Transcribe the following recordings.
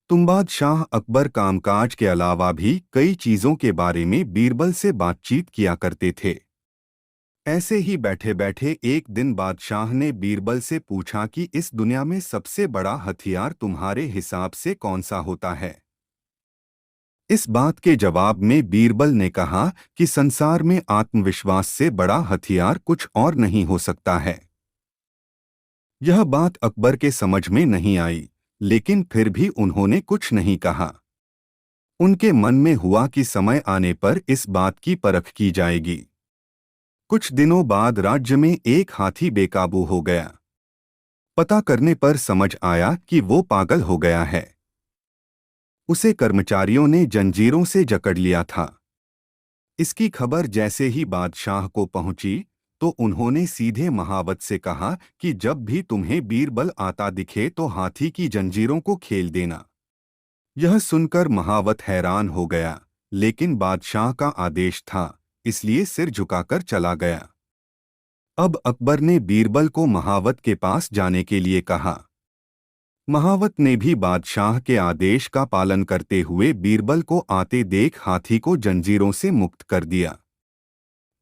तुम्बाद शाह अकबर कामकाज के अलावा भी कई चीजों के बारे में बीरबल से बातचीत किया करते थे। ऐसे ही बैठे बैठे एक दिन बादशाह ने बीरबल से पूछा कि इस दुनिया में सबसे बड़ा हथियार तुम्हारे हिसाब से कौन सा होता है। इस बात के जवाब में बीरबल ने कहा कि संसार में आत्मविश्वास से बड़ा हथियार कुछ और नहीं हो सकता है। यह बात अकबर के समझ में नहीं आई, लेकिन फिर भी उन्होंने कुछ नहीं कहा। उनके मन में हुआ कि समय आने पर इस बात की परख की जाएगी। कुछ दिनों बाद राज्य में एक हाथी बेकाबू हो गया। पता करने पर समझ आया कि वो पागल हो गया है। उसे कर्मचारियों ने जंजीरों से जकड़ लिया था। इसकी खबर जैसे ही बादशाह को पहुंची तो उन्होंने सीधे महावत से कहा कि जब भी तुम्हें बीरबल आता दिखे तो हाथी की जंजीरों को खेल देना। यह सुनकर महावत हैरान हो गया, लेकिन बादशाह का आदेश था, इसलिए सिर झुकाकर चला गया। अब अकबर ने बीरबल को महावत के पास जाने के लिए कहा। महावत ने भी बादशाह के आदेश का पालन करते हुए बीरबल को आते देख हाथी को जंजीरों से मुक्त कर दिया।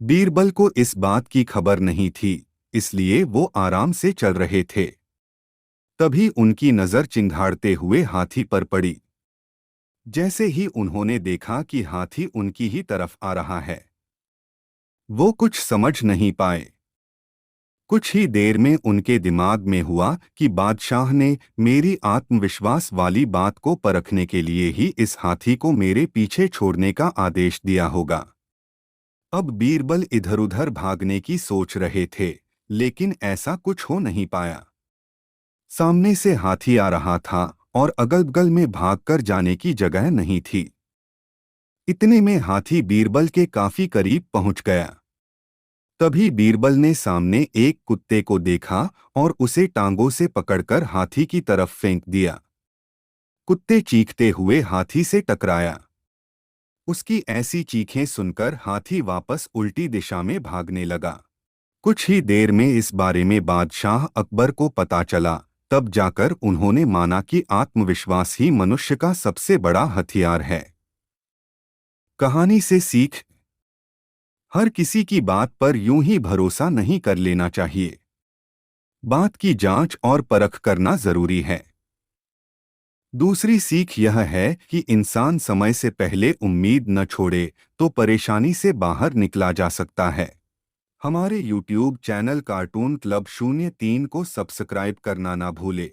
बीरबल को इस बात की खबर नहीं थी, इसलिए वो आराम से चल रहे थे। तभी उनकी नजर चिंघाड़ते हुए हाथी पर पड़ी। जैसे ही उन्होंने देखा कि हाथी उनकी ही तरफ आ रहा है, वो कुछ समझ नहीं पाए। कुछ ही देर में उनके दिमाग में हुआ कि बादशाह ने मेरी आत्मविश्वास वाली बात को परखने के लिए ही इस हाथी को मेरे पीछे छोड़ने का आदेश दिया होगा। अब बीरबल इधर-उधर भागने की सोच रहे थे, लेकिन ऐसा कुछ हो नहीं पाया। सामने से हाथी आ रहा था और अगल-बगल में भागकर जाने की जगह नहीं थी। इतने में हाथी बीरबल के काफी करीब पहुंच गया। तभी बीरबल ने सामने एक कुत्ते को देखा और उसे टांगों से पकड़कर हाथी की तरफ फेंक दिया। कुत्ते चीखते हुए हाथी से टकराया। उसकी ऐसी चीखें सुनकर हाथी वापस उल्टी दिशा में भागने लगा। कुछ ही देर में इस बारे में बादशाह अकबर को पता चला। तब जाकर उन्होंने माना कि आत्मविश्वास ही मनुष्य का सबसे बड़ा हथियार है। कहानी से सीख: हर किसी की बात पर यूं ही भरोसा नहीं कर लेना चाहिए। बात की जांच और परख करना जरूरी है। दूसरी सीख यह है कि इंसान समय से पहले उम्मीद न छोड़े तो परेशानी से बाहर निकला जा सकता है। हमारे YouTube चैनल कार्टून क्लब 03 को सब्सक्राइब करना ना भूले।